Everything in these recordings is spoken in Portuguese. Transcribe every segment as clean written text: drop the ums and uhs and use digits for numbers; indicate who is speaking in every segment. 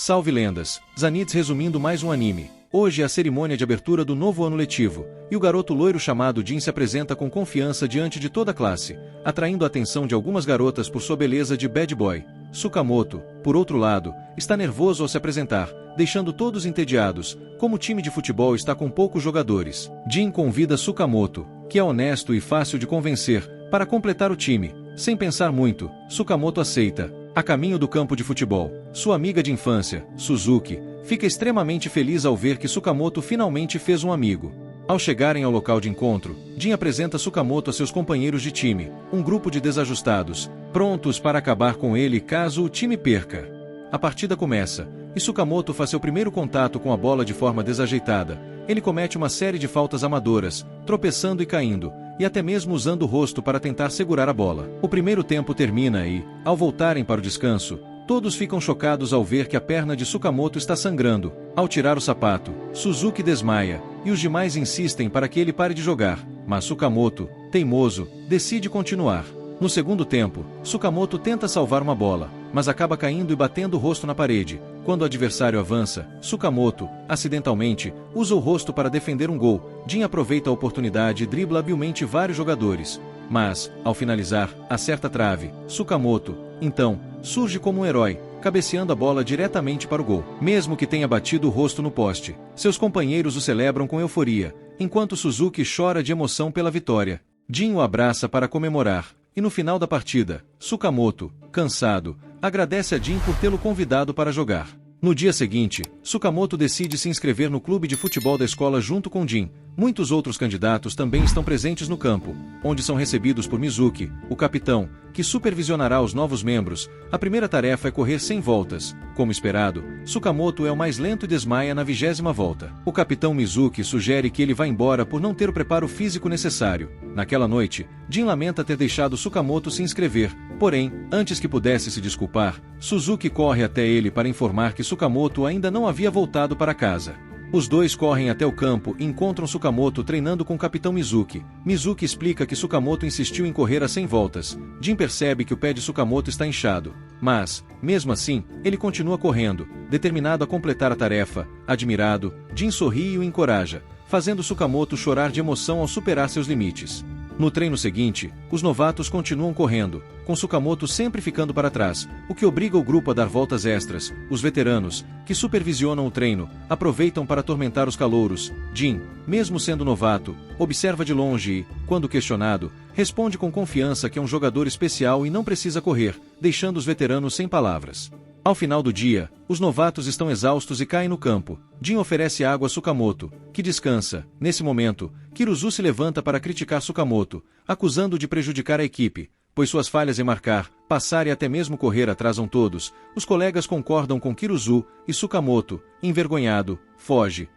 Speaker 1: Salve lendas, Zenitsu resumindo mais um anime. Hoje é a cerimônia de abertura do novo ano letivo, e o garoto loiro chamado Jin se apresenta com confiança diante de toda a classe, atraindo a atenção de algumas garotas por sua beleza de bad boy. Sukamoto, por outro lado, está nervoso ao se apresentar, deixando todos entediados, como o time de futebol está com poucos jogadores. Jin convida Sukamoto, que é honesto e fácil de convencer, para completar o time. Sem pensar muito, Sukamoto aceita. A caminho do campo de futebol, sua amiga de infância, Suzuki, fica extremamente feliz ao ver que Sukamoto finalmente fez um amigo. Ao chegarem ao local de encontro, Jin apresenta Sukamoto a seus companheiros de time, um grupo de desajustados, prontos para acabar com ele caso o time perca. A partida começa, e Sukamoto faz seu primeiro contato com a bola de forma desajeitada. Ele comete uma série de faltas amadoras, tropeçando e caindo, e até mesmo usando o rosto para tentar segurar a bola. O primeiro tempo termina e, ao voltarem para o descanso, todos ficam chocados ao ver que a perna de Sukamoto está sangrando. Ao tirar o sapato, Suzuki desmaia, e os demais insistem para que ele pare de jogar, mas Sukamoto, teimoso, decide continuar. No segundo tempo, Sukamoto tenta salvar uma bola, mas acaba caindo e batendo o rosto na parede. Quando o adversário avança, Sukamoto, acidentalmente, usa o rosto para defender um gol. Jin aproveita a oportunidade e dribla habilmente vários jogadores. Mas, ao finalizar, acerta a trave. Sukamoto, então, surge como um herói, cabeceando a bola diretamente para o gol, mesmo que tenha batido o rosto no poste. Seus companheiros o celebram com euforia, enquanto Suzuki chora de emoção pela vitória. Jin o abraça para comemorar. E no final da partida, Sukamoto, cansado, agradece a Jin por tê-lo convidado para jogar. No dia seguinte, Sukamoto decide se inscrever no clube de futebol da escola junto com Jin. Muitos outros candidatos também estão presentes no campo, onde são recebidos por Mizuki, o capitão, que supervisionará os novos membros. A primeira tarefa é correr 100 voltas. Como esperado, Sukamoto é o mais lento e desmaia na 20ª volta. O capitão Mizuki sugere que ele vá embora por não ter o preparo físico necessário. Naquela noite, Jin lamenta ter deixado Sukamoto se inscrever. Porém, antes que pudesse se desculpar, Suzuki corre até ele para informar que Sukamoto ainda não havia voltado para casa. Os dois correm até o campo e encontram Sukamoto treinando com o capitão Mizuki. Mizuki explica que Sukamoto insistiu em correr a 100 voltas. Jin percebe que o pé de Sukamoto está inchado. Mas, mesmo assim, ele continua correndo, determinado a completar a tarefa. Admirado, Jin sorri e o encoraja, fazendo Sukamoto chorar de emoção ao superar seus limites. No treino seguinte, os novatos continuam correndo, com Sukamoto sempre ficando para trás, o que obriga o grupo a dar voltas extras. Os veteranos, que supervisionam o treino, aproveitam para atormentar os calouros. Jin, mesmo sendo novato, observa de longe e, quando questionado, responde com confiança que é um jogador especial e não precisa correr, deixando os veteranos sem palavras. Ao final do dia, os novatos estão exaustos e caem no campo. Jin oferece água a Sukamoto, que descansa. Nesse momento, Kiruzu se levanta para criticar Sukamoto, acusando-o de prejudicar a equipe, pois suas falhas em marcar, passar e até mesmo correr atrasam todos. Os colegas concordam com Kiruzu e Sukamoto, envergonhado, foge.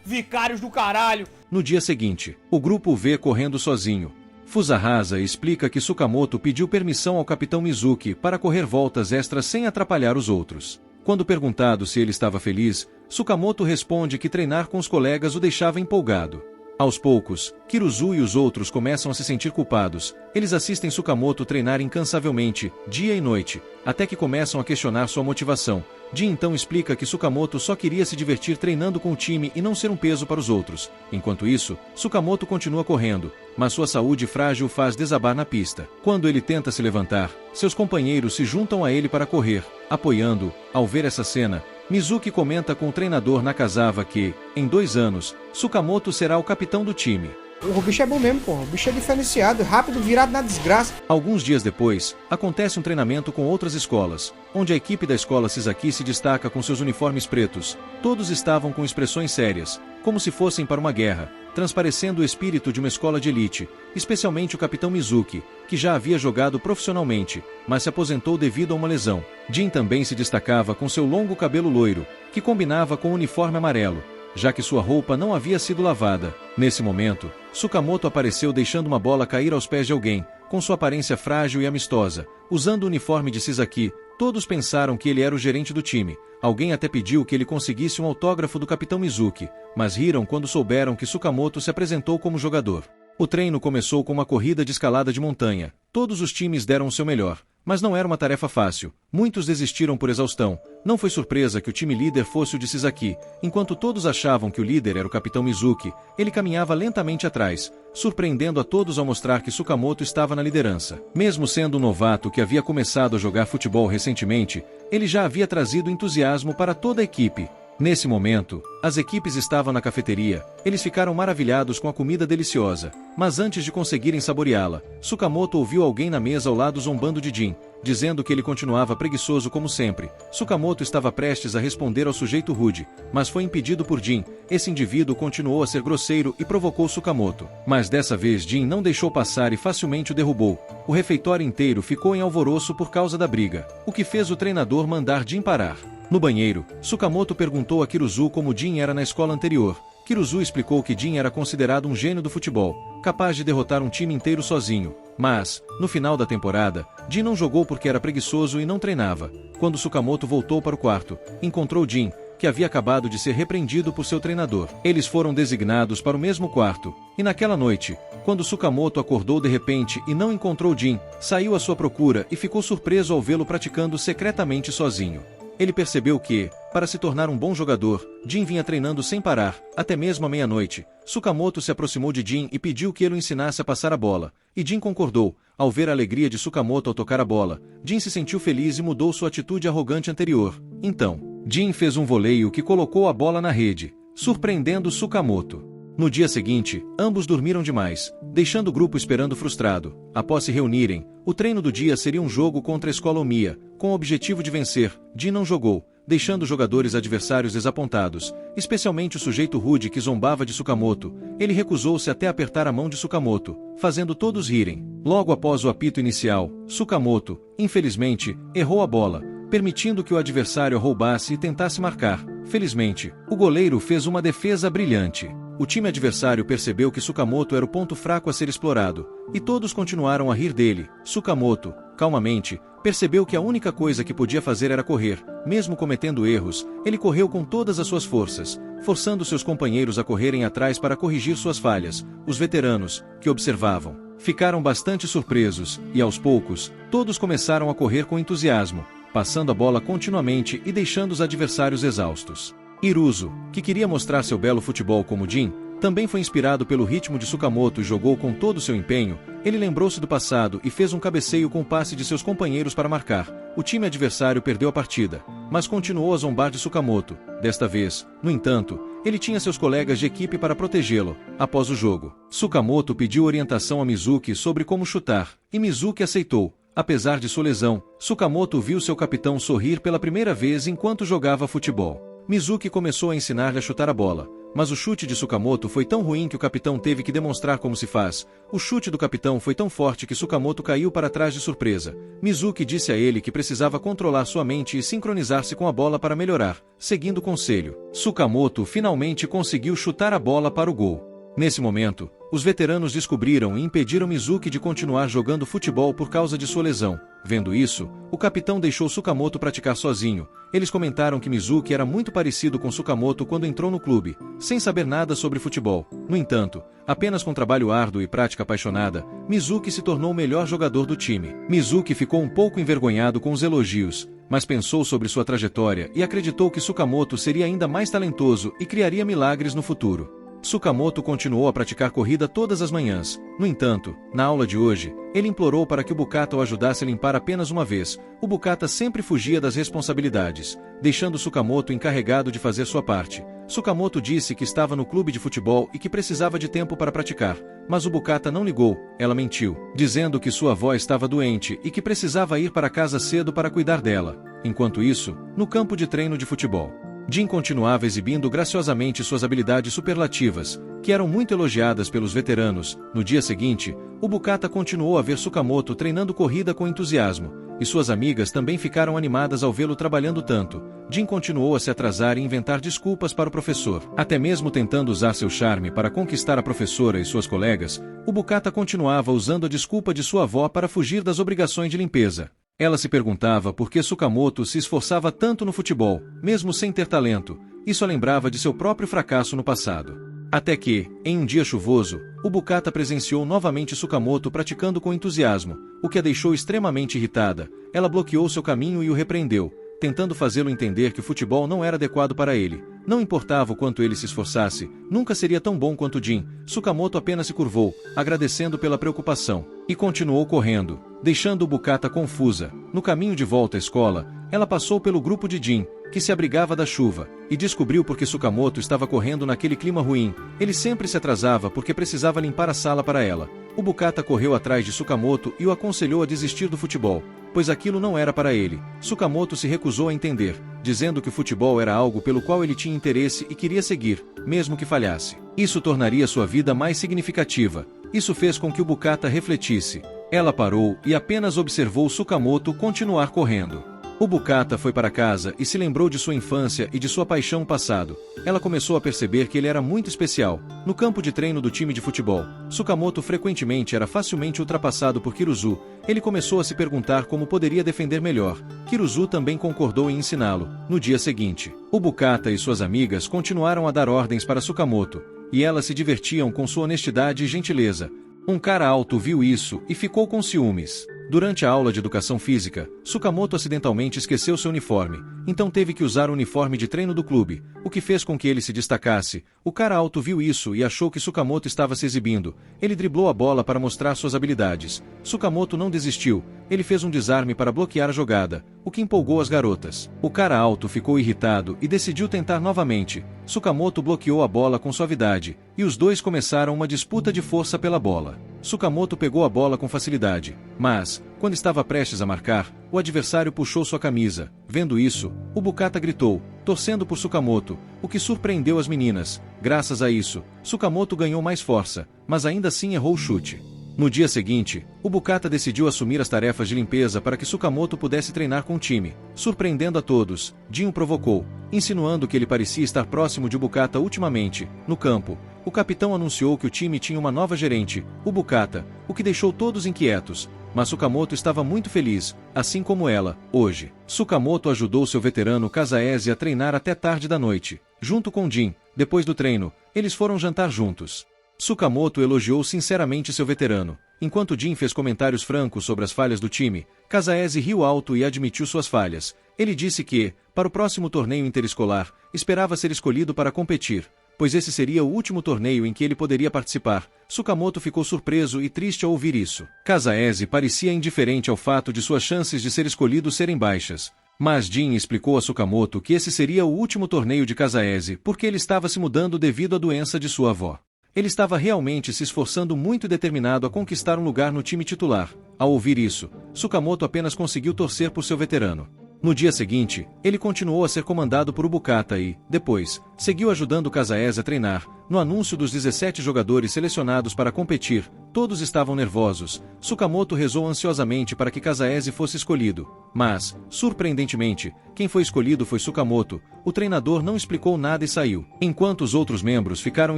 Speaker 2: Vicários do caralho!
Speaker 1: No dia seguinte, o grupo o vê correndo sozinho. Fusahasa explica que Sukamoto pediu permissão ao capitão Mizuki para correr voltas extras sem atrapalhar os outros. Quando perguntado se ele estava feliz, Sukamoto responde que treinar com os colegas o deixava empolgado. Aos poucos, Kiruzu e os outros começam a se sentir culpados. Eles assistem Sukamoto treinar incansavelmente, dia e noite, até que começam a questionar sua motivação. Jin então explica que Sukamoto só queria se divertir treinando com o time e não ser um peso para os outros. Enquanto isso, Sukamoto continua correndo, mas sua saúde frágil o faz desabar na pista. Quando ele tenta se levantar, seus companheiros se juntam a ele para correr, apoiando-o. Ao ver essa cena, Mizuki comenta com o treinador Nakazawa que, em 2 anos, Sukamoto será o capitão do time.
Speaker 3: O bicho é bom mesmo, porra. O bicho é diferenciado, rápido, virado na desgraça.
Speaker 1: Alguns dias depois, acontece um treinamento com outras escolas, onde a equipe da escola Sisaki se destaca com seus uniformes pretos. Todos estavam com expressões sérias, como se fossem para uma guerra, transparecendo o espírito de uma escola de elite, especialmente o capitão Mizuki, que já havia jogado profissionalmente, mas se aposentou devido a uma lesão. Jin também se destacava com seu longo cabelo loiro, que combinava com o uniforme amarelo, já que sua roupa não havia sido lavada. Nesse momento, Sukamoto apareceu deixando uma bola cair aos pés de alguém, com sua aparência frágil e amistosa. Usando o uniforme de Sisaki, todos pensaram que ele era o gerente do time. Alguém até pediu que ele conseguisse um autógrafo do capitão Mizuki, mas riram quando souberam que Sukamoto se apresentou como jogador. O treino começou com uma corrida de escalada de montanha. Todos os times deram o seu melhor, Mas não era uma tarefa fácil. Muitos desistiram por exaustão. Não foi surpresa que o time líder fosse o de Sasaki. Enquanto todos achavam que o líder era o capitão Mizuki, ele caminhava lentamente atrás, surpreendendo a todos ao mostrar que Tsukamoto estava na liderança. Mesmo sendo um novato que havia começado a jogar futebol recentemente, ele já havia trazido entusiasmo para toda a equipe. Nesse momento, as equipes estavam na cafeteria. Eles ficaram maravilhados com a comida deliciosa. Mas antes de conseguirem saboreá-la, Tsukamoto ouviu alguém na mesa ao lado zombando de Jin, dizendo que ele continuava preguiçoso como sempre. Tsukamoto estava prestes a responder ao sujeito rude, mas foi impedido por Jin. Esse indivíduo continuou a ser grosseiro e provocou Tsukamoto. Mas dessa vez Jin não deixou passar e facilmente o derrubou. O refeitório inteiro ficou em alvoroço por causa da briga, o que fez o treinador mandar Jin parar. No banheiro, Tsukamoto perguntou a Kiruzu como Jin era na escola anterior. Kiruzu explicou que Jin era considerado um gênio do futebol, capaz de derrotar um time inteiro sozinho. Mas, no final da temporada, Jin não jogou porque era preguiçoso e não treinava. Quando Tsukamoto voltou para o quarto, encontrou Jin, que havia acabado de ser repreendido por seu treinador. Eles foram designados para o mesmo quarto. E naquela noite, quando Tsukamoto acordou de repente e não encontrou Jin, saiu à sua procura e ficou surpreso ao vê-lo praticando secretamente sozinho. Ele percebeu que, para se tornar um bom jogador, Jin vinha treinando sem parar, até mesmo à meia-noite. Tsukamoto se aproximou de Jin e pediu que ele o ensinasse a passar a bola, e Jin concordou. Ao ver a alegria de Tsukamoto ao tocar a bola, Jin se sentiu feliz e mudou sua atitude arrogante anterior. Então, Jin fez um voleio que colocou a bola na rede, surpreendendo Tsukamoto. No dia seguinte, ambos dormiram demais, deixando o grupo esperando frustrado. Após se reunirem, o treino do dia seria um jogo contra a escola Omiya, com o objetivo de vencer. Jin não jogou, deixando os jogadores adversários desapontados, especialmente o sujeito rude que zombava de Tsukamoto. Ele recusou-se até apertar a mão de Tsukamoto, fazendo todos rirem. Logo após o apito inicial, Tsukamoto, infelizmente, errou a bola, permitindo que o adversário a roubasse e tentasse marcar. Felizmente, o goleiro fez uma defesa brilhante. O time adversário percebeu que Tsukamoto era o ponto fraco a ser explorado, e todos continuaram a rir dele. Tsukamoto, calmamente, percebeu que a única coisa que podia fazer era correr. Mesmo cometendo erros, ele correu com todas as suas forças, forçando seus companheiros a correrem atrás para corrigir suas falhas. Os veteranos, que observavam, ficaram bastante surpresos, e aos poucos, todos começaram a correr com entusiasmo, passando a bola continuamente e deixando os adversários exaustos. Hiruzo, que queria mostrar seu belo futebol como Jin, também foi inspirado pelo ritmo de Tsukamoto e jogou com todo o seu empenho. Ele lembrou-se do passado e fez um cabeceio com o passe de seus companheiros para marcar. O time adversário perdeu a partida, mas continuou a zombar de Tsukamoto. Desta vez, no entanto, ele tinha seus colegas de equipe para protegê-lo. Após o jogo, Tsukamoto pediu orientação a Mizuki sobre como chutar, e Mizuki aceitou. Apesar de sua lesão, Tsukamoto viu seu capitão sorrir pela primeira vez enquanto jogava futebol. Mizuki começou a ensinar-lhe a chutar a bola, mas o chute de Tsukamoto foi tão ruim que o capitão teve que demonstrar como se faz. O chute do capitão foi tão forte que Tsukamoto caiu para trás de surpresa. Mizuki disse a ele que precisava controlar sua mente e sincronizar-se com a bola para melhorar. Seguindo o conselho, Tsukamoto finalmente conseguiu chutar a bola para o gol. Nesse momento, os veteranos descobriram e impediram Mizuki de continuar jogando futebol por causa de sua lesão. Vendo isso, o capitão deixou Tsukamoto praticar sozinho. Eles comentaram que Mizuki era muito parecido com Tsukamoto quando entrou no clube, sem saber nada sobre futebol. No entanto, apenas com trabalho árduo e prática apaixonada, Mizuki se tornou o melhor jogador do time. Mizuki ficou um pouco envergonhado com os elogios, mas pensou sobre sua trajetória e acreditou que Tsukamoto seria ainda mais talentoso e criaria milagres no futuro. Tsukamoto continuou a praticar corrida todas as manhãs. No entanto, na aula de hoje, ele implorou para que o Bukata o ajudasse a limpar apenas uma vez. O Bukata sempre fugia das responsabilidades, deixando Tsukamoto encarregado de fazer sua parte. Tsukamoto disse que estava no clube de futebol e que precisava de tempo para praticar, mas o Bukata não ligou. Ela mentiu, dizendo que sua avó estava doente e que precisava ir para casa cedo para cuidar dela. Enquanto isso, no campo de treino de futebol, Jin continuava exibindo graciosamente suas habilidades superlativas, que eram muito elogiadas pelos veteranos. No dia seguinte, o Bukata continuou a ver Tsukamoto treinando corrida com entusiasmo, e suas amigas também ficaram animadas ao vê-lo trabalhando tanto. Jin continuou a se atrasar e inventar desculpas para o professor. Até mesmo tentando usar seu charme para conquistar a professora e suas colegas, o Bukata continuava usando a desculpa de sua avó para fugir das obrigações de limpeza. Ela se perguntava por que Tsukamoto se esforçava tanto no futebol, mesmo sem ter talento. Isso a lembrava de seu próprio fracasso no passado. Até que, em um dia chuvoso, o Bukata presenciou novamente Sukamoto praticando com entusiasmo, o que a deixou extremamente irritada. Ela bloqueou seu caminho e o repreendeu, tentando fazê-lo entender que o futebol não era adequado para ele. Não importava o quanto ele se esforçasse, nunca seria tão bom quanto Jin. Sukamoto apenas se curvou, agradecendo pela preocupação, e continuou correndo, deixando o Bukata confusa. No caminho de volta à escola, ela passou pelo grupo de Jin, que se abrigava da chuva, e descobriu por que Sukamoto estava correndo naquele clima ruim. Ele sempre se atrasava porque precisava limpar a sala para ela. O Bukata correu atrás de Sukamoto e o aconselhou a desistir do futebol, pois aquilo não era para ele. Sukamoto se recusou a entender, dizendo que o futebol era algo pelo qual ele tinha interesse e queria seguir, mesmo que falhasse. Isso tornaria sua vida mais significativa. Isso fez com que o Bukata refletisse. Ela parou e apenas observou Sukamoto continuar correndo. O Bukata foi para casa e se lembrou de sua infância e de sua paixão no passado. Ela começou a perceber que ele era muito especial. No campo de treino do time de futebol, Sukamoto frequentemente era facilmente ultrapassado por Kiruzu. Ele começou a se perguntar como poderia defender melhor. Kiruzu também concordou em ensiná-lo. No dia seguinte, o Bukata e suas amigas continuaram a dar ordens para Sukamoto, e elas se divertiam com sua honestidade e gentileza. Um cara alto viu isso e ficou com ciúmes. Durante a aula de educação física, Sukamoto acidentalmente esqueceu seu uniforme, então teve que usar o uniforme de treino do clube, o que fez com que ele se destacasse. O cara alto viu isso e achou que Sukamoto estava se exibindo. Ele driblou a bola para mostrar suas habilidades. Sukamoto não desistiu. Ele fez um desarme para bloquear a jogada, o que empolgou as garotas. O cara alto ficou irritado e decidiu tentar novamente. Sukamoto bloqueou a bola com suavidade, e os dois começaram uma disputa de força pela bola. Sukamoto pegou a bola com facilidade, mas, quando estava prestes a marcar, o adversário puxou sua camisa. Vendo isso, o Bukata gritou, torcendo por Sukamoto, o que surpreendeu as meninas. Graças a isso, Sukamoto ganhou mais força, mas ainda assim errou o chute. No dia seguinte, o Bukata decidiu assumir as tarefas de limpeza para que Sukamoto pudesse treinar com o time. Surpreendendo a todos, Jin o provocou, insinuando que ele parecia estar próximo de Bukata ultimamente. No campo, o capitão anunciou que o time tinha uma nova gerente, o Bukata, o que deixou todos inquietos. Mas Sukamoto estava muito feliz, assim como ela. Hoje, Sukamoto ajudou seu veterano Kazaese a treinar até tarde da noite. Junto com Jin, depois do treino, eles foram jantar juntos. Sukamoto elogiou sinceramente seu veterano. Enquanto Jin fez comentários francos sobre as falhas do time, Kazaese riu alto e admitiu suas falhas. Ele disse que, para o próximo torneio interescolar, esperava ser escolhido para competir, pois esse seria o último torneio em que ele poderia participar. Sukamoto ficou surpreso e triste ao ouvir isso. Kazaese parecia indiferente ao fato de suas chances de ser escolhido serem baixas. Mas Jin explicou a Sukamoto que esse seria o último torneio de Kazaese porque ele estava se mudando devido à doença de sua avó. Ele estava realmente se esforçando muito e determinado a conquistar um lugar no time titular. Ao ouvir isso, Sukamoto apenas conseguiu torcer por seu veterano. No dia seguinte, ele continuou a ser comandado por Bukata e, depois, seguiu ajudando Kazaese a treinar. No anúncio dos 17 jogadores selecionados para competir, todos estavam nervosos. Sukamoto rezou ansiosamente para que Kazaese fosse escolhido. Mas, surpreendentemente, quem foi escolhido foi Sukamoto. O treinador não explicou nada e saiu. Enquanto os outros membros ficaram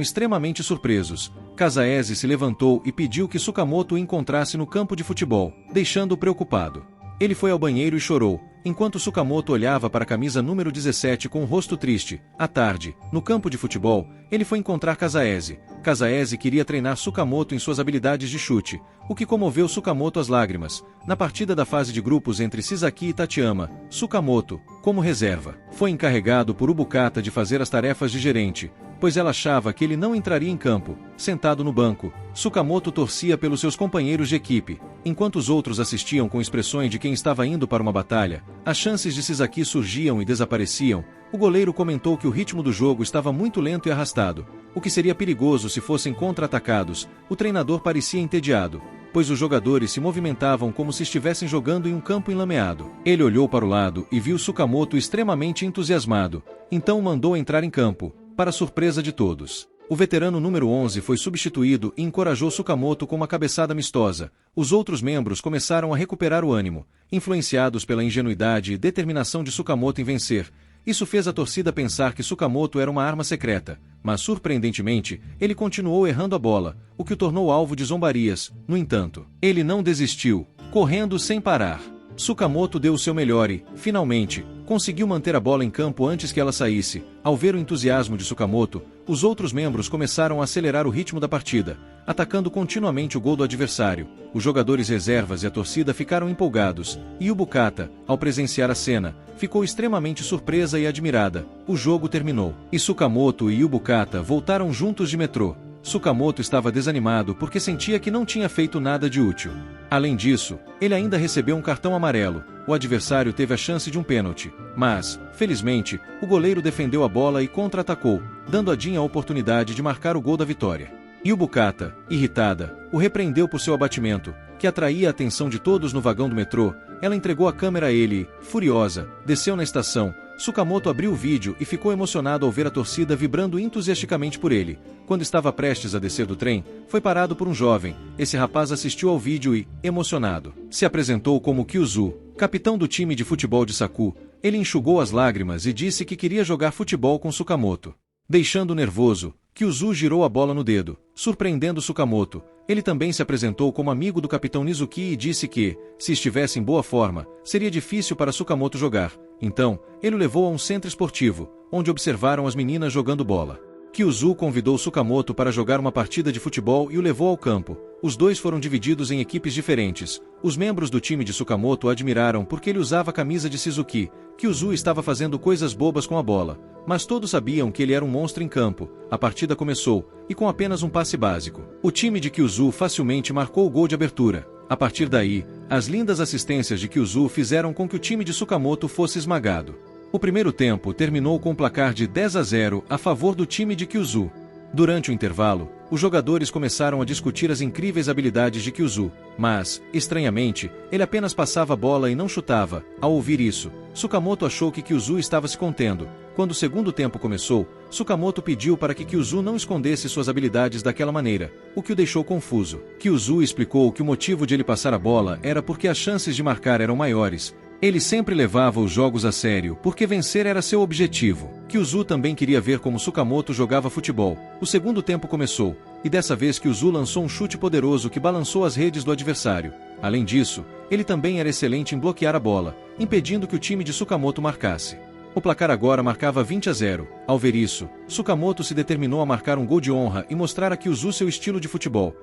Speaker 1: extremamente surpresos, Kazaese se levantou e pediu que Sukamoto o encontrasse no campo de futebol, deixando-o preocupado. Ele foi ao banheiro e chorou, enquanto Sukamoto olhava para a camisa número 17 com um rosto triste. À tarde, no campo de futebol, ele foi encontrar Kazaese. Kazaese queria treinar Sukamoto em suas habilidades de chute, o que comoveu Sukamoto às lágrimas. Na partida da fase de grupos entre Sasaki e Tateyama, Sukamoto, como reserva, foi encarregado por Bukata de fazer as tarefas de gerente, pois ela achava que ele não entraria em campo. Sentado no banco, Sukamoto torcia pelos seus companheiros de equipe, enquanto os outros assistiam com expressões de quem estava indo para uma batalha. As chances de Sasaki surgiam e desapareciam. O goleiro comentou que o ritmo do jogo estava muito lento e arrastado, o que seria perigoso se fossem contra-atacados. O treinador parecia entediado, pois os jogadores se movimentavam como se estivessem jogando em um campo enlameado. Ele olhou para o lado e viu Sukamoto extremamente entusiasmado, então mandou entrar em campo, para surpresa de todos. O veterano número 11 foi substituído e encorajou Sukamoto com uma cabeçada amistosa. Os outros membros começaram a recuperar o ânimo, influenciados pela ingenuidade e determinação de Sukamoto em vencer. Isso fez a torcida pensar que Sukamoto era uma arma secreta, mas surpreendentemente, ele continuou errando a bola, o que o tornou alvo de zombarias. No entanto, ele não desistiu, correndo sem parar. Sukamoto deu o seu melhor e, finalmente, conseguiu manter a bola em campo antes que ela saísse. Ao ver o entusiasmo de Sukamoto, os outros membros começaram a acelerar o ritmo da partida, atacando continuamente o gol do adversário. Os jogadores reservas e a torcida ficaram empolgados, e Yubukata, ao presenciar a cena, ficou extremamente surpresa e admirada. O jogo terminou, e Sukamoto e Yubukata voltaram juntos de metrô. Sukamoto estava desanimado porque sentia que não tinha feito nada de útil. Além disso, ele ainda recebeu um cartão amarelo. O adversário teve a chance de um pênalti, mas, felizmente, o goleiro defendeu a bola e contra-atacou, dando a Jin a oportunidade de marcar o gol da vitória. Yubukata, irritada, o repreendeu por seu abatimento, que atraía a atenção de todos no vagão do metrô. Ela entregou a câmera a ele e, furiosa, desceu na estação. Sukamoto abriu o vídeo e ficou emocionado ao ver a torcida vibrando entusiasticamente por ele. Quando estava prestes a descer do trem, foi parado por um jovem. Esse rapaz assistiu ao vídeo e, emocionado, se apresentou como Kyuzu, capitão do time de futebol de Saku. Ele enxugou as lágrimas e disse que queria jogar futebol com Sukamoto. Deixando nervoso, Kyuzu girou a bola no dedo, surpreendendo Sukamoto. Ele também se apresentou como amigo do capitão Nizuki e disse que, se estivesse em boa forma, seria difícil para Sukamoto jogar. Então, ele o levou a um centro esportivo, onde observaram as meninas jogando bola. Kyuzu convidou Sukamoto para jogar uma partida de futebol e o levou ao campo. Os dois foram divididos em equipes diferentes. Os membros do time de Sukamoto o admiraram porque ele usava a camisa de Shizuki. Kyuzu estava fazendo coisas bobas com a bola, mas todos sabiam que ele era um monstro em campo. A partida começou, e com apenas um passe básico, o time de Kyuzu facilmente marcou o gol de abertura. A partir daí, as lindas assistências de Kyuzu fizeram com que o time de Sukamoto fosse esmagado. O primeiro tempo terminou com um placar de 10-0 a favor do time de Kyuzu. Durante o intervalo, os jogadores começaram a discutir as incríveis habilidades de Kyuzu, mas, estranhamente, ele apenas passava a bola e não chutava. Ao ouvir isso, Sukamoto achou que Kyuzu estava se contendo. Quando o segundo tempo começou, Sukamoto pediu para que Kyuzu não escondesse suas habilidades daquela maneira, o que o deixou confuso. Kyuzu explicou que o motivo de ele passar a bola era porque as chances de marcar eram maiores. Ele sempre levava os jogos a sério porque vencer era seu objetivo. Kyuzu também queria ver como Sukamoto jogava futebol. O segundo tempo começou, e dessa vez Kyuzu lançou um chute poderoso que balançou as redes do adversário. Além disso, ele também era excelente em bloquear a bola, impedindo que o time de Sukamoto marcasse. O placar agora marcava 20-0. Ao ver isso, Sukamoto se determinou a marcar um gol de honra e mostrar a Kyuzu seu estilo de futebol.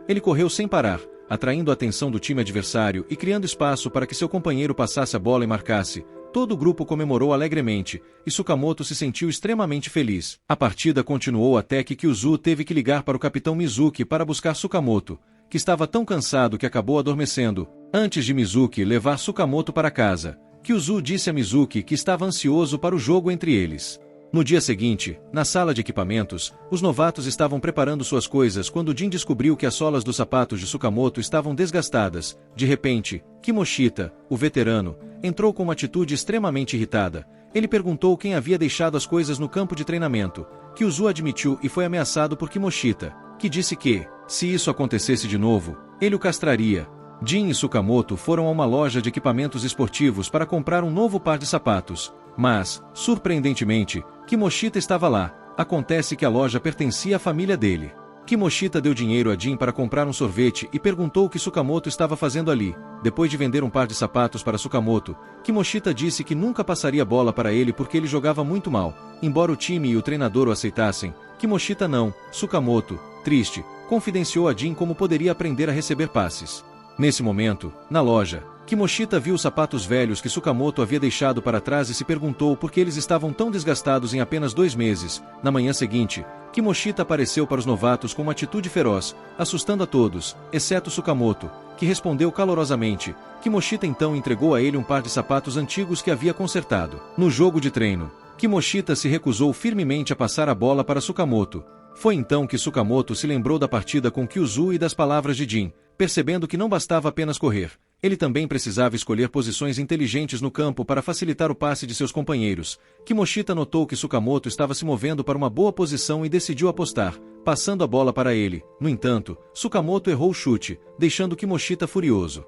Speaker 1: Ele correu sem parar, atraindo a atenção do time adversário e criando espaço para que seu companheiro passasse a bola e marcasse. Todo o grupo comemorou alegremente, e Sukamoto se sentiu extremamente feliz. A partida continuou até que Kyuzu teve que ligar para o capitão Mizuki para buscar Sukamoto, que estava tão cansado que acabou adormecendo. Antes de Mizuki levar Sukamoto para casa, Kyuzu disse a Mizuki que estava ansioso para o jogo entre eles. No dia seguinte, na sala de equipamentos, os novatos estavam preparando suas coisas quando Jin descobriu que as solas dos sapatos de Sukamoto estavam desgastadas. De repente, Kimoshita, o veterano, entrou com uma atitude extremamente irritada. Ele perguntou quem havia deixado as coisas no campo de treinamento. Kyuzu admitiu e foi ameaçado por Kimoshita, que disse que, se isso acontecesse de novo, ele o castraria. Jin e Sukamoto foram a uma loja de equipamentos esportivos para comprar um novo par de sapatos. Mas, surpreendentemente, Kimoshita estava lá. Acontece que a loja pertencia à família dele. Kimoshita deu dinheiro a Jin para comprar um sorvete e perguntou o que Sukamoto estava fazendo ali. Depois de vender um par de sapatos para Sukamoto, Kimoshita disse que nunca passaria bola para ele porque ele jogava muito mal. Embora o time e o treinador o aceitassem, Kimoshita não. Sukamoto, triste, confidenciou a Jin como poderia aprender a receber passes. Nesse momento, na loja, Kimoshita viu os sapatos velhos que Sukamoto havia deixado para trás e se perguntou por que eles estavam tão desgastados em apenas 2 meses. Na manhã seguinte, Kimoshita apareceu para os novatos com uma atitude feroz, assustando a todos, exceto Sukamoto, que respondeu calorosamente. Kimoshita então entregou a ele um par de sapatos antigos que havia consertado. No jogo de treino, Kimoshita se recusou firmemente a passar a bola para Sukamoto. Foi então que Sukamoto se lembrou da partida com Kyuzu e das palavras de Jin, percebendo que não bastava apenas correr. Ele também precisava escolher posições inteligentes no campo para facilitar o passe de seus companheiros. Kimoshita notou que Sukamoto estava se movendo para uma boa posição e decidiu apostar, passando a bola para ele. No entanto, Sukamoto errou o chute, deixando Kimoshita furioso.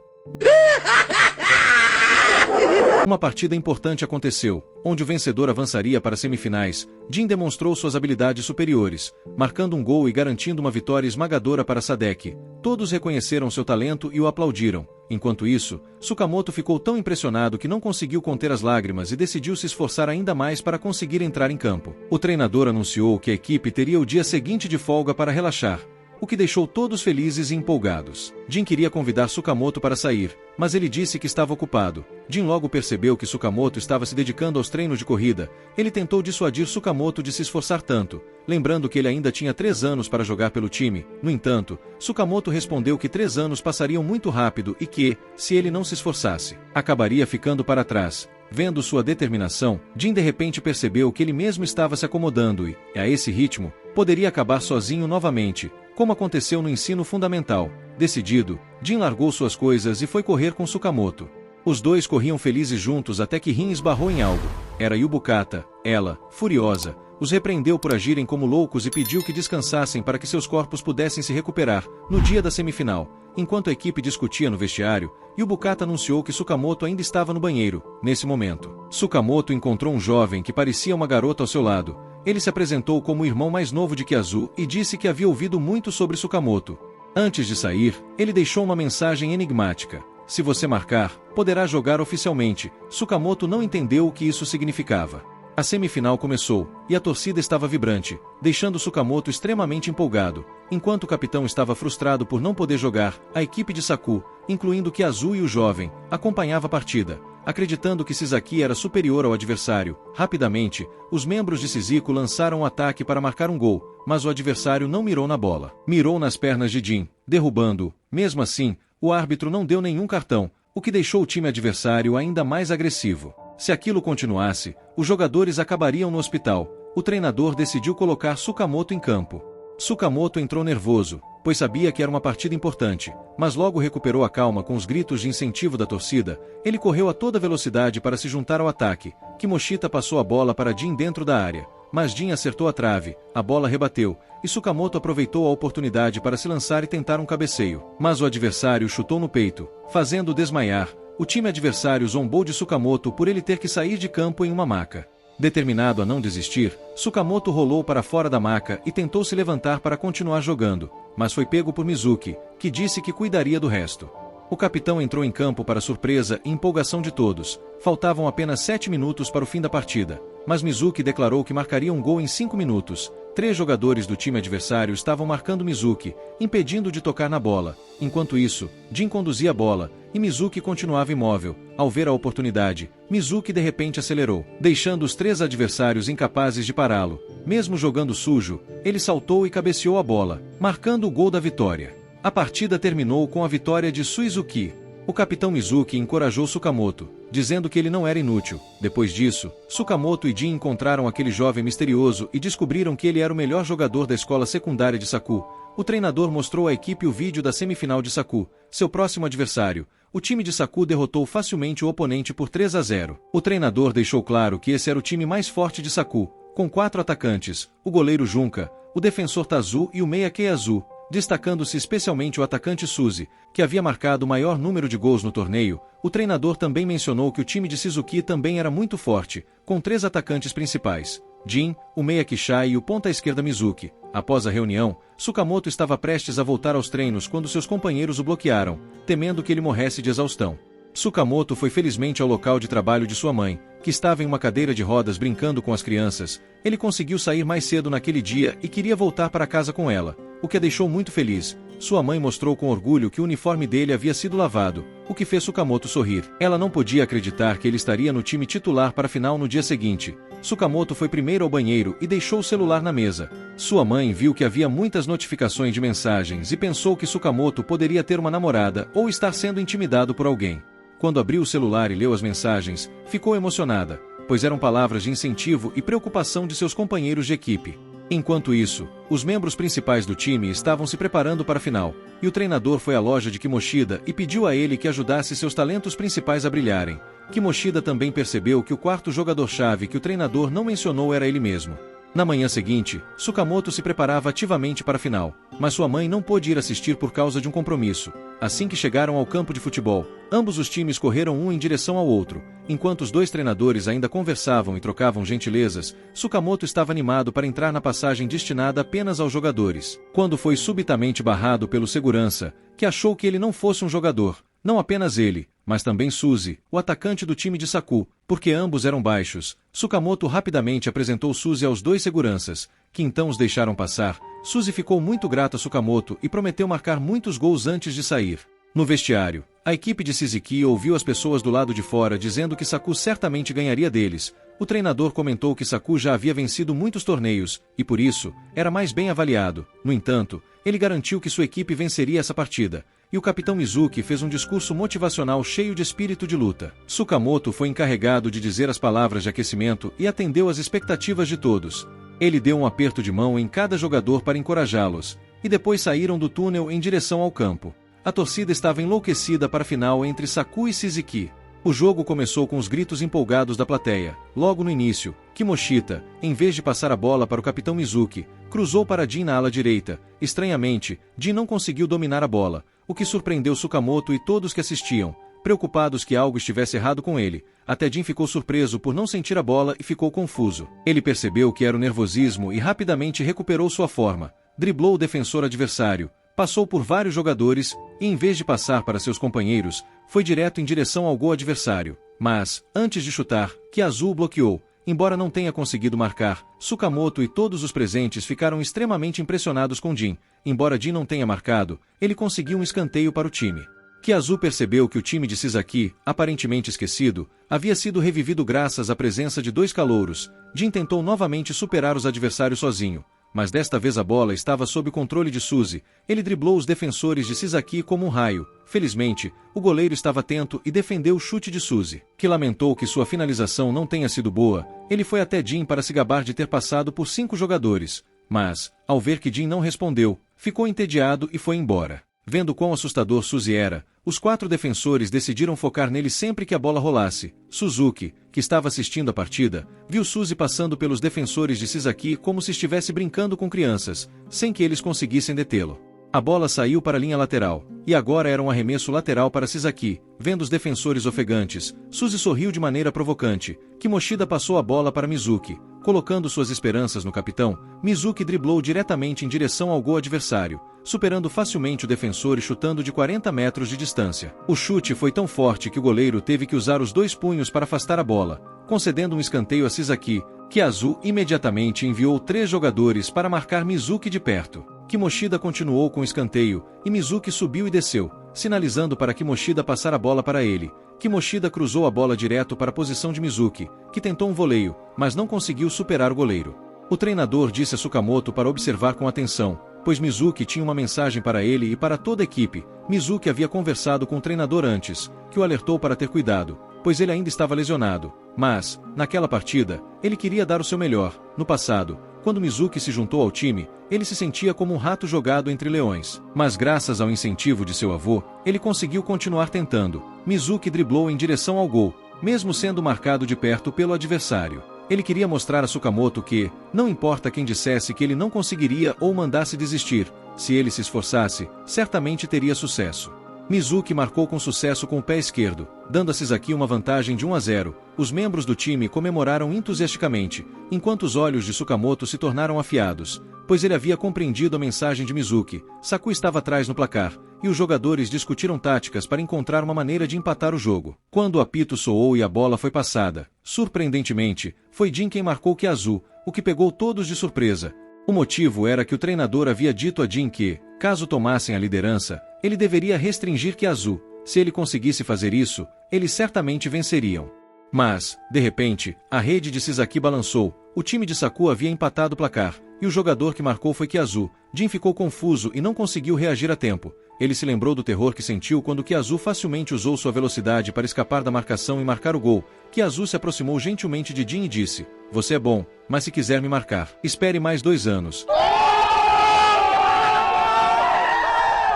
Speaker 1: Uma partida importante aconteceu, onde o vencedor avançaria para as semifinais. Jin demonstrou suas habilidades superiores, marcando um gol e garantindo uma vitória esmagadora para Sadek. Todos reconheceram seu talento e o aplaudiram. Enquanto isso, Sukamoto ficou tão impressionado que não conseguiu conter as lágrimas e decidiu se esforçar ainda mais para conseguir entrar em campo. O treinador anunciou que a equipe teria o dia seguinte de folga para relaxar, o que deixou todos felizes e empolgados. Jin queria convidar Sukamoto para sair, mas ele disse que estava ocupado. Jin logo percebeu que Sukamoto estava se dedicando aos treinos de corrida. Ele tentou dissuadir Sukamoto de se esforçar tanto, lembrando que ele ainda tinha 3 anos para jogar pelo time. No entanto, Sukamoto respondeu que 3 anos passariam muito rápido e que, se ele não se esforçasse, acabaria ficando para trás. Vendo sua determinação, Jin de repente percebeu que ele mesmo estava se acomodando e, a esse ritmo, poderia acabar sozinho novamente, como aconteceu no ensino fundamental. Decidido, Jin largou suas coisas e foi correr com Sukamoto. Os dois corriam felizes juntos até que Rin esbarrou em algo. Era Yubukata. Ela, furiosa, os repreendeu por agirem como loucos e pediu que descansassem para que seus corpos pudessem se recuperar. No dia da semifinal, enquanto a equipe discutia no vestiário, Yubukata anunciou que Sukamoto ainda estava no banheiro. Nesse momento, Sukamoto encontrou um jovem que parecia uma garota ao seu lado. Ele se apresentou como o irmão mais novo de Kiazu e disse que havia ouvido muito sobre Sukamoto. Antes de sair, ele deixou uma mensagem enigmática. Se você marcar, poderá jogar oficialmente. Sukamoto não entendeu o que isso significava. A semifinal começou, e a torcida estava vibrante, deixando Sukamoto extremamente empolgado. Enquanto o capitão estava frustrado por não poder jogar, a equipe de Saku, incluindo Kiazu e o jovem, acompanhava a partida, acreditando que Sasaki era superior ao adversário. Rapidamente, os membros de Sisiko lançaram um ataque para marcar um gol, mas o adversário não mirou na bola. Mirou nas pernas de Jin, derrubando-o. Mesmo assim, o árbitro não deu nenhum cartão, o que deixou o time adversário ainda mais agressivo. Se aquilo continuasse, os jogadores acabariam no hospital. O treinador decidiu colocar Sukamoto em campo. Sukamoto entrou nervoso, pois sabia que era uma partida importante, mas logo recuperou a calma com os gritos de incentivo da torcida. Ele correu a toda velocidade para se juntar ao ataque. Kimoshita passou a bola para Jin dentro da área, mas Jin acertou a trave, a bola rebateu, e Sukamoto aproveitou a oportunidade para se lançar e tentar um cabeceio. Mas o adversário chutou no peito, fazendo-o desmaiar. O time adversário zombou de Sukamoto por ele ter que sair de campo em uma maca. Determinado a não desistir, Sukamoto rolou para fora da maca e tentou se levantar para continuar jogando, mas foi pego por Mizuki, que disse que cuidaria do resto. O capitão entrou em campo para surpresa e empolgação de todos. Faltavam apenas 7 minutos para o fim da partida, mas Mizuki declarou que marcaria um gol em 5 minutos. 3 jogadores do time adversário estavam marcando Mizuki, impedindo de tocar na bola. Enquanto isso, Jin conduzia a bola, e Mizuki continuava imóvel. Ao ver a oportunidade, Mizuki de repente acelerou, deixando os 3 adversários incapazes de pará-lo. Mesmo jogando sujo, ele saltou e cabeceou a bola, marcando o gol da vitória. A partida terminou com a vitória de Suizuki. O capitão Mizuki encorajou Sukamoto, dizendo que ele não era inútil. Depois disso, Sukamoto e Jin encontraram aquele jovem misterioso e descobriram que ele era o melhor jogador da escola secundária de Saku. O treinador mostrou à equipe o vídeo da semifinal de Saku, seu próximo adversário. O time de Saku derrotou facilmente o oponente por 3-0. O treinador deixou claro que esse era o time mais forte de Saku, com 4 atacantes, o goleiro Junka, o defensor Tazu e o meia Keiazu, destacando-se especialmente o atacante Suzy, que havia marcado o maior número de gols no torneio. O treinador também mencionou que o time de Shizuki também era muito forte, com 3 atacantes principais, Jin, o meia Kishai e o ponta-esquerda Mizuki. Após a reunião, Sukamoto estava prestes a voltar aos treinos quando seus companheiros o bloquearam, temendo que ele morresse de exaustão. Sukamoto foi felizmente ao local de trabalho de sua mãe, que estava em uma cadeira de rodas brincando com as crianças. Ele conseguiu sair mais cedo naquele dia e queria voltar para casa com ela, o que a deixou muito feliz. Sua mãe mostrou com orgulho que o uniforme dele havia sido lavado, o que fez Sukamoto sorrir. Ela não podia acreditar que ele estaria no time titular para a final no dia seguinte. Sukamoto foi primeiro ao banheiro e deixou o celular na mesa. Sua mãe viu que havia muitas notificações de mensagens e pensou que Sukamoto poderia ter uma namorada ou estar sendo intimidado por alguém. Quando abriu o celular e leu as mensagens, ficou emocionada, pois eram palavras de incentivo e preocupação de seus companheiros de equipe. Enquanto isso, os membros principais do time estavam se preparando para a final, e o treinador foi à loja de Kimoshida e pediu a ele que ajudasse seus talentos principais a brilharem. Kimoshida também percebeu que o quarto jogador-chave que o treinador não mencionou era ele mesmo. Na manhã seguinte, Tsukamoto se preparava ativamente para a final, mas sua mãe não pôde ir assistir por causa de um compromisso. Assim que chegaram ao campo de futebol, ambos os times correram um em direção ao outro. Enquanto os dois treinadores ainda conversavam e trocavam gentilezas, Tsukamoto estava animado para entrar na passagem destinada apenas aos jogadores, quando foi subitamente barrado pelo segurança, que achou que ele não fosse um jogador. Não apenas ele, mas também Suzy, o atacante do time de Saku, porque ambos eram baixos. Tsukamoto rapidamente apresentou Suzy aos dois seguranças, que então os deixaram passar. Suzy ficou muito grata a Tsukamoto e prometeu marcar muitos gols antes de sair. No vestiário, a equipe de Shizaki ouviu as pessoas do lado de fora dizendo que Saku certamente ganharia deles. O treinador comentou que Saku já havia vencido muitos torneios, e por isso, era mais bem avaliado. No entanto, ele garantiu que sua equipe venceria essa partida, e o capitão Mizuki fez um discurso motivacional cheio de espírito de luta. Tsukamoto foi encarregado de dizer as palavras de aquecimento e atendeu às expectativas de todos. Ele deu um aperto de mão em cada jogador para encorajá-los, e depois saíram do túnel em direção ao campo. A torcida estava enlouquecida para a final entre Saku e Shizaki. O jogo começou com os gritos empolgados da plateia. Logo no início, Kimoshita, em vez de passar a bola para o capitão Mizuki, cruzou para Jin na ala direita. Estranhamente, Jin não conseguiu dominar a bola, o que surpreendeu Tsukamoto e todos que assistiam, preocupados que algo estivesse errado com ele. Até Jin ficou surpreso por não sentir a bola e ficou confuso. Ele percebeu que era o nervosismo e rapidamente recuperou sua forma. Driblou o defensor adversário, passou por vários jogadores e, em vez de passar para seus companheiros, foi direto em direção ao gol adversário. Mas, antes de chutar, Kiazu bloqueou. Embora não tenha conseguido marcar, Tsukamoto e todos os presentes ficaram extremamente impressionados com Jin. Embora Jin não tenha marcado, ele conseguiu um escanteio para o time. Kiazu percebeu que o time de Shizaki, aparentemente esquecido, havia sido revivido graças à presença de dois calouros. Jin tentou novamente superar os adversários sozinho, mas desta vez a bola estava sob o controle de Suzy. Ele driblou os defensores de Shizaki como um raio. Felizmente, o goleiro estava atento e defendeu o chute de Suzy, que lamentou que sua finalização não tenha sido boa. Ele foi até Jin para se gabar de ter passado por 5 jogadores, mas, ao ver que Jin não respondeu, ficou entediado e foi embora. Vendo quão assustador Suzy era, os 4 defensores decidiram focar nele sempre que a bola rolasse. Suzuki, que estava assistindo a partida, viu Suzy passando pelos defensores de Shizaki como se estivesse brincando com crianças, sem que eles conseguissem detê-lo. A bola saiu para a linha lateral, e agora era um arremesso lateral para Shizaki. Vendo os defensores ofegantes, Suzy sorriu de maneira provocante. Kimoshida passou a bola para Mizuki. Colocando suas esperanças no capitão, Mizuki driblou diretamente em direção ao gol adversário, superando facilmente o defensor e chutando de 40 metros de distância. O chute foi tão forte que o goleiro teve que usar os 2 punhos para afastar a bola, concedendo um escanteio a Shizaki. Kiazu imediatamente enviou 3 jogadores para marcar Mizuki de perto. Kimoshida continuou com o escanteio, e Mizuki subiu e desceu, sinalizando para Kimoshida passar a bola para ele. Kimoshida cruzou a bola direto para a posição de Mizuki, que tentou um voleio, mas não conseguiu superar o goleiro. O treinador disse a Tsukamoto para observar com atenção, pois Mizuki tinha uma mensagem para ele e para toda a equipe. Mizuki havia conversado com o treinador antes, que o alertou para ter cuidado, pois ele ainda estava lesionado. Mas, naquela partida, ele queria dar o seu melhor. No passado, quando Mizuki se juntou ao time, ele se sentia como um rato jogado entre leões. Mas graças ao incentivo de seu avô, ele conseguiu continuar tentando. Mizuki driblou em direção ao gol, mesmo sendo marcado de perto pelo adversário. Ele queria mostrar a Tsukamoto que, não importa quem dissesse que ele não conseguiria ou mandasse desistir, se ele se esforçasse, certamente teria sucesso. Mizuki marcou com sucesso com o pé esquerdo, dando a Shizaki uma vantagem de 1-0. Os membros do time comemoraram entusiasticamente, enquanto os olhos de Tsukamoto se tornaram afiados, pois ele havia compreendido a mensagem de Mizuki. Saku estava atrás no placar, e os jogadores discutiram táticas para encontrar uma maneira de empatar o jogo. Quando o apito soou e a bola foi passada, surpreendentemente, foi Jin quem marcou Kiazu, o que pegou todos de surpresa. O motivo era que o treinador havia dito a Jin que, caso tomassem a liderança, ele deveria restringir Kiazu. Se ele conseguisse fazer isso, eles certamente venceriam. Mas, de repente, a rede de Shizaki balançou. O time de Saku havia empatado o placar, e o jogador que marcou foi Kiazu. Jin ficou confuso e não conseguiu reagir a tempo. Ele se lembrou do terror que sentiu quando Kiazu facilmente usou sua velocidade para escapar da marcação e marcar o gol. Kiazu se aproximou gentilmente de Jin e disse: "Você é bom, mas se quiser me marcar, espere mais 2 anos."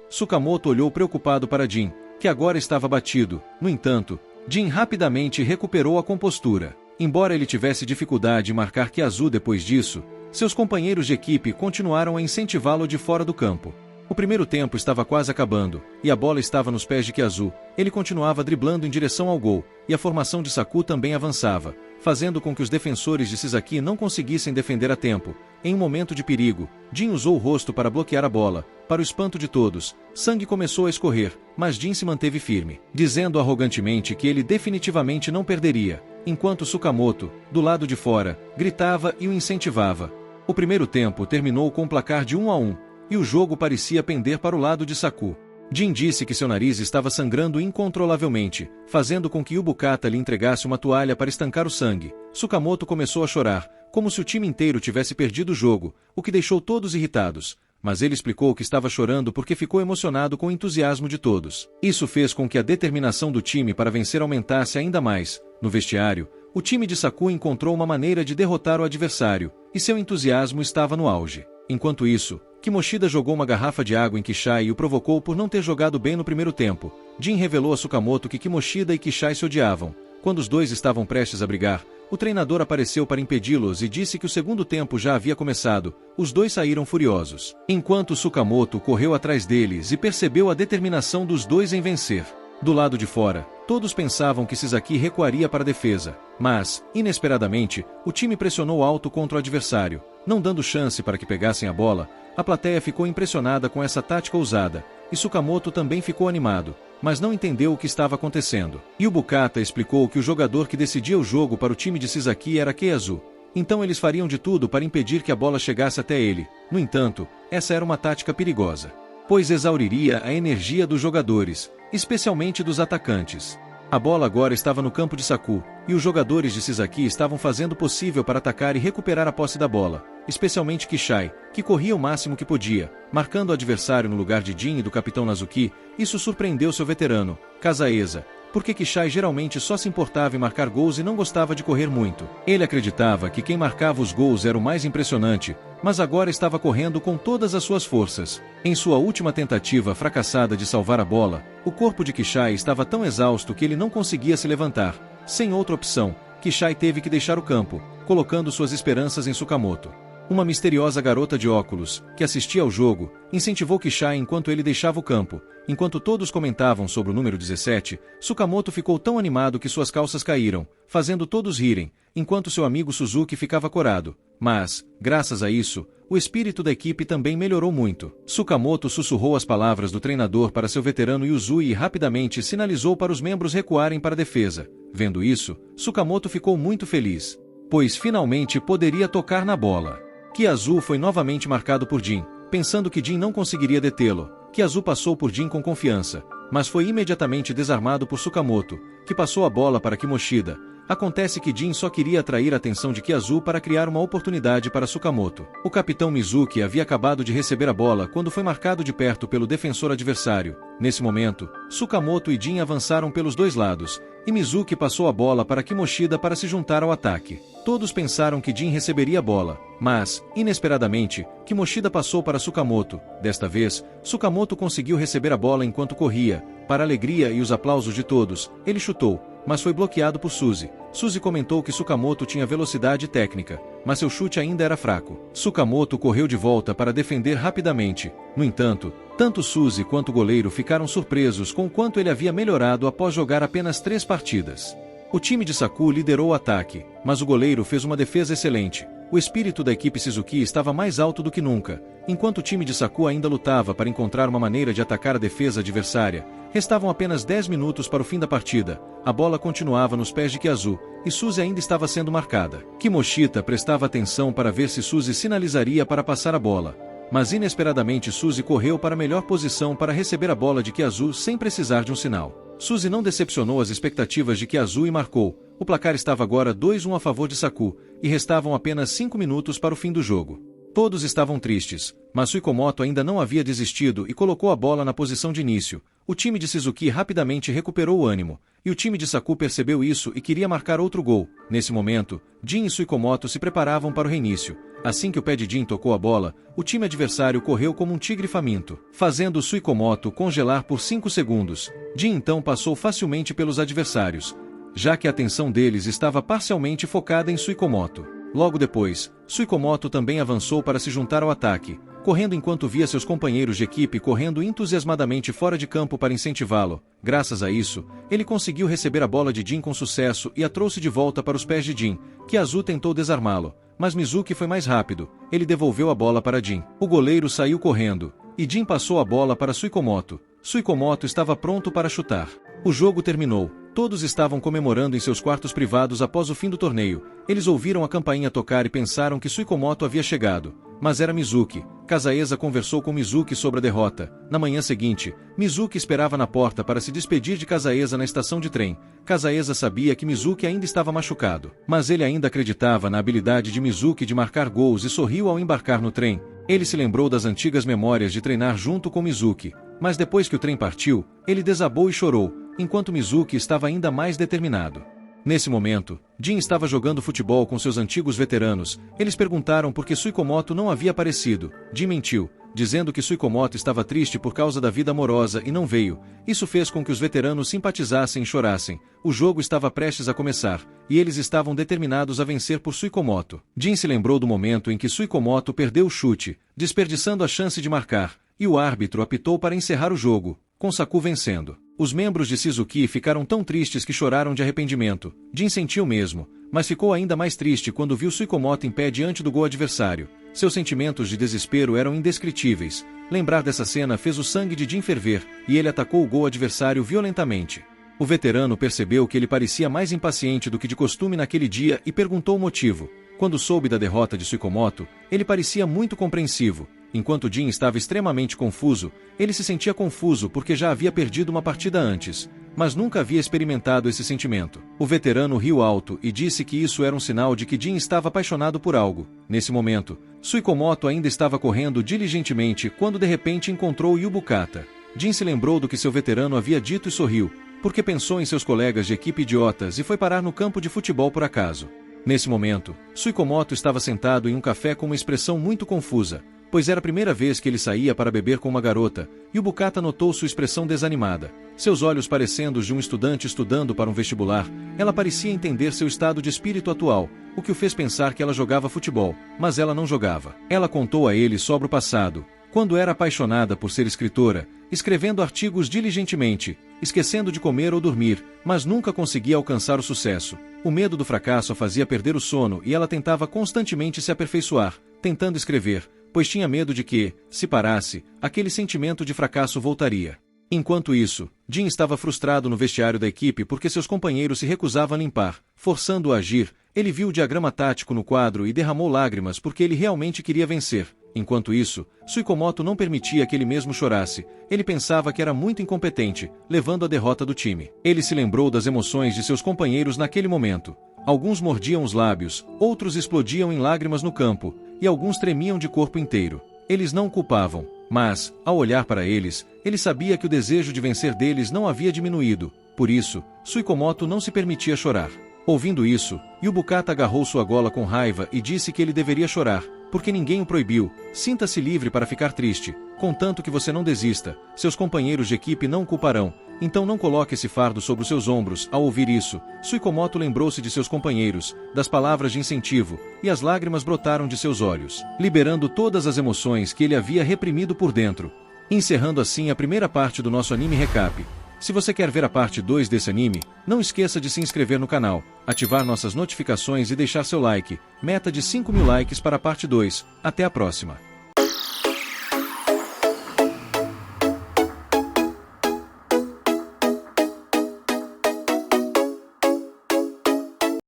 Speaker 1: Tsukamoto olhou preocupado para Jin, que agora estava abatido. No entanto, Jin rapidamente recuperou a compostura. Embora ele tivesse dificuldade em marcar Kiazu depois disso, seus companheiros de equipe continuaram a incentivá-lo de fora do campo. O primeiro tempo estava quase acabando, e a bola estava nos pés de Kiazu. Ele continuava driblando em direção ao gol, e a formação de Saku também avançava, fazendo com que os defensores de Sasaki não conseguissem defender a tempo. Em um momento de perigo, Jin usou o rosto para bloquear a bola. Para o espanto de todos, sangue começou a escorrer, mas Jin se manteve firme, dizendo arrogantemente que ele definitivamente não perderia, enquanto Sukamoto, do lado de fora, gritava e o incentivava. O primeiro tempo terminou com um placar de 1-1, e o jogo parecia pender para o lado de Saku. Jin disse que seu nariz estava sangrando incontrolavelmente, fazendo com que Yubukata lhe entregasse uma toalha para estancar o sangue. Sukamoto começou a chorar, como se o time inteiro tivesse perdido o jogo, o que deixou todos irritados. Mas ele explicou que estava chorando porque ficou emocionado com o entusiasmo de todos. Isso fez com que a determinação do time para vencer aumentasse ainda mais. No vestiário, o time de Saku encontrou uma maneira de derrotar o adversário, e seu entusiasmo estava no auge. Enquanto isso, Kimoshida jogou uma garrafa de água em Kishai e o provocou por não ter jogado bem no primeiro tempo. Jin revelou a Sukamoto que Kimoshida e Kishai se odiavam. Quando os dois estavam prestes a brigar, o treinador apareceu para impedi-los e disse que o segundo tempo já havia começado. Os dois saíram furiosos, enquanto Sukamoto correu atrás deles e percebeu a determinação dos dois em vencer. Do lado de fora, todos pensavam que Sasaki recuaria para a defesa, mas, inesperadamente, o time pressionou alto contra o adversário, não dando chance para que pegassem a bola. A plateia ficou impressionada com essa tática ousada, e Sukamoto também ficou animado, mas não entendeu o que estava acontecendo. Yubukata explicou que o jogador que decidia o jogo para o time de Sasaki era Kiazu, então eles fariam de tudo para impedir que a bola chegasse até ele. No entanto, essa era uma tática perigosa, pois exauriria a energia dos jogadores, especialmente dos atacantes. A bola agora estava no campo de Saku, e os jogadores de Sasaki estavam fazendo o possível para atacar e recuperar a posse da bola, especialmente Kishai, que corria o máximo que podia, marcando o adversário no lugar de Jin e do capitão Nazuki. Isso surpreendeu seu veterano, Kazaesa, porque Kishai geralmente só se importava em marcar gols e não gostava de correr muito. Ele acreditava que quem marcava os gols era o mais impressionante, mas agora estava correndo com todas as suas forças. Em sua última tentativa fracassada de salvar a bola, o corpo de Kishai estava tão exausto que ele não conseguia se levantar. Sem outra opção, Kishai teve que deixar o campo, colocando suas esperanças em Sukamoto. Uma misteriosa garota de óculos, que assistia ao jogo, incentivou Kishai enquanto ele deixava o campo. Enquanto todos comentavam sobre o número 17, Sukamoto ficou tão animado que suas calças caíram, fazendo todos rirem, enquanto seu amigo Suzuki ficava corado. Mas, graças a isso, o espírito da equipe também melhorou muito. Sukamoto sussurrou as palavras do treinador para seu veterano Yuzui e rapidamente sinalizou para os membros recuarem para a defesa. Vendo isso, Sukamoto ficou muito feliz, pois finalmente poderia tocar na bola. Kiazu foi novamente marcado por Jin, pensando que Jin não conseguiria detê-lo. Kiazu passou por Jin com confiança, mas foi imediatamente desarmado por Sukamoto, que passou a bola para Kimoshida. Acontece que Jin só queria atrair a atenção de Kiazu para criar uma oportunidade para Sukamoto. O capitão Mizuki havia acabado de receber a bola quando foi marcado de perto pelo defensor adversário. Nesse momento, Sukamoto e Jin avançaram pelos dois lados, e Mizuki passou a bola para Kimoshida para se juntar ao ataque. Todos pensaram que Jin receberia a bola, mas, inesperadamente, Kimoshida passou para Sukamoto. Desta vez, Sukamoto conseguiu receber a bola enquanto corria. Para a alegria e os aplausos de todos, ele chutou, mas foi bloqueado por Suzy. Suzy comentou que Sukamoto tinha velocidade e técnica, mas seu chute ainda era fraco. Sukamoto correu de volta para defender rapidamente. No entanto, tanto Suzy quanto o goleiro ficaram surpresos com o quanto ele havia melhorado após jogar apenas 3 partidas. O time de Saku liderou o ataque, mas o goleiro fez uma defesa excelente. O espírito da equipe Suzuki estava mais alto do que nunca. Enquanto o time de Saku ainda lutava para encontrar uma maneira de atacar a defesa adversária, restavam apenas 10 minutos para o fim da partida. A bola continuava nos pés de Kiazu, e Suzy ainda estava sendo marcada. Kimoshita prestava atenção para ver se Suzy sinalizaria para passar a bola. Mas inesperadamente Suzy correu para a melhor posição para receber a bola de Kiazu sem precisar de um sinal. Suzy não decepcionou as expectativas de Kiazu e marcou. O placar estava agora 2-1 a favor de Saku, e restavam apenas 5 minutos para o fim do jogo. Todos estavam tristes, mas Suikomoto ainda não havia desistido e colocou a bola na posição de início. O time de Suzuki rapidamente recuperou o ânimo, e o time de Saku percebeu isso e queria marcar outro gol. Nesse momento, Jin e Suikomoto se preparavam para o reinício. Assim que o pé de Jin tocou a bola, o time adversário correu como um tigre faminto, fazendo Suikomoto congelar por 5 segundos. Jin então passou facilmente pelos adversários, já que a atenção deles estava parcialmente focada em Suikomoto. Logo depois, Suikomoto também avançou para se juntar ao ataque, correndo enquanto via seus companheiros de equipe correndo entusiasmadamente fora de campo para incentivá-lo. Graças a isso, ele conseguiu receber a bola de Jin com sucesso e a trouxe de volta para os pés de Jin, que Azu tentou desarmá-lo, mas Mizuki foi mais rápido. Ele devolveu a bola para Jin. O goleiro saiu correndo, e Jin passou a bola para Suikomoto. Suikomoto estava pronto para chutar. O jogo terminou. Todos estavam comemorando em seus quartos privados após o fim do torneio. Eles ouviram a campainha tocar e pensaram que Suikomoto havia chegado. Mas era Mizuki. Kazaesa conversou com Mizuki sobre a derrota. Na manhã seguinte, Mizuki esperava na porta para se despedir de Kazaesa na estação de trem. Kazaesa sabia que Mizuki ainda estava machucado, mas ele ainda acreditava na habilidade de Mizuki de marcar gols e sorriu ao embarcar no trem. Ele se lembrou das antigas memórias de treinar junto com Mizuki. Mas depois que o trem partiu, ele desabou e chorou, enquanto Mizuki estava ainda mais determinado. Nesse momento, Jin estava jogando futebol com seus antigos veteranos. Eles perguntaram por que Suikomoto não havia aparecido. Jin mentiu, dizendo que Suikomoto estava triste por causa da vida amorosa e não veio. Isso fez com que os veteranos simpatizassem e chorassem. O jogo estava prestes a começar, e eles estavam determinados a vencer por Suikomoto. Jin se lembrou do momento em que Suikomoto perdeu o chute, desperdiçando a chance de marcar, e o árbitro apitou para encerrar o jogo, com Saku vencendo. Os membros de Shizuki ficaram tão tristes que choraram de arrependimento. Jin sentiu o mesmo, mas ficou ainda mais triste quando viu Suikomoto em pé diante do gol adversário. Seus sentimentos de desespero eram indescritíveis. Lembrar dessa cena fez o sangue de Jin ferver, e ele atacou o gol adversário violentamente. O veterano percebeu que ele parecia mais impaciente do que de costume naquele dia e perguntou o motivo. Quando soube da derrota de Suikomoto, ele parecia muito compreensivo. Enquanto Jin estava extremamente confuso, ele se sentia confuso porque já havia perdido uma partida antes, mas nunca havia experimentado esse sentimento. O veterano riu alto e disse que isso era um sinal de que Jin estava apaixonado por algo. Nesse momento, Suikomoto ainda estava correndo diligentemente quando de repente encontrou Yubukata. Jin se lembrou do que seu veterano havia dito e sorriu, porque pensou em seus colegas de equipe idiotas e foi parar no campo de futebol por acaso. Nesse momento, Suikomoto estava sentado em um café com uma expressão muito confusa, pois era a primeira vez que ele saía para beber com uma garota, e o Bukata notou sua expressão desanimada. Seus olhos parecendo os de um estudante estudando para um vestibular, ela parecia entender seu estado de espírito atual, o que o fez pensar que ela jogava futebol, mas ela não jogava. Ela contou a ele sobre o passado, quando era apaixonada por ser escritora, escrevendo artigos diligentemente, esquecendo de comer ou dormir, mas nunca conseguia alcançar o sucesso. O medo do fracasso a fazia perder o sono e ela tentava constantemente se aperfeiçoar, tentando escrever, pois tinha medo de que, se parasse, aquele sentimento de fracasso voltaria. Enquanto isso, Jin estava frustrado no vestiário da equipe porque seus companheiros se recusavam a limpar, forçando-o a agir. Ele viu o diagrama tático no quadro e derramou lágrimas porque ele realmente queria vencer. Enquanto isso, Suikomoto não permitia que ele mesmo chorasse. Ele pensava que era muito incompetente, levando à derrota do time. Ele se lembrou das emoções de seus companheiros naquele momento. Alguns mordiam os lábios, outros explodiam em lágrimas no campo, e alguns tremiam de corpo inteiro. Eles não o culpavam, mas, ao olhar para eles, ele sabia que o desejo de vencer deles não havia diminuído. Por isso, Suikomoto não se permitia chorar. Ouvindo isso, Yubukata agarrou sua gola com raiva e disse que ele deveria chorar, porque ninguém o proibiu. Sinta-se livre para ficar triste, contanto que você não desista. Seus companheiros de equipe não o culparão, então não coloque esse fardo sobre os seus ombros. Ao ouvir isso, Suikomoto lembrou-se de seus companheiros, das palavras de incentivo, e as lágrimas brotaram de seus olhos, liberando todas as emoções que ele havia reprimido por dentro. Encerrando assim a primeira parte do nosso anime recap. Se você quer ver a parte 2 desse anime, não esqueça de se inscrever no canal, ativar nossas notificações e deixar seu like. Meta de 5.000 likes para a parte 2. Até a próxima!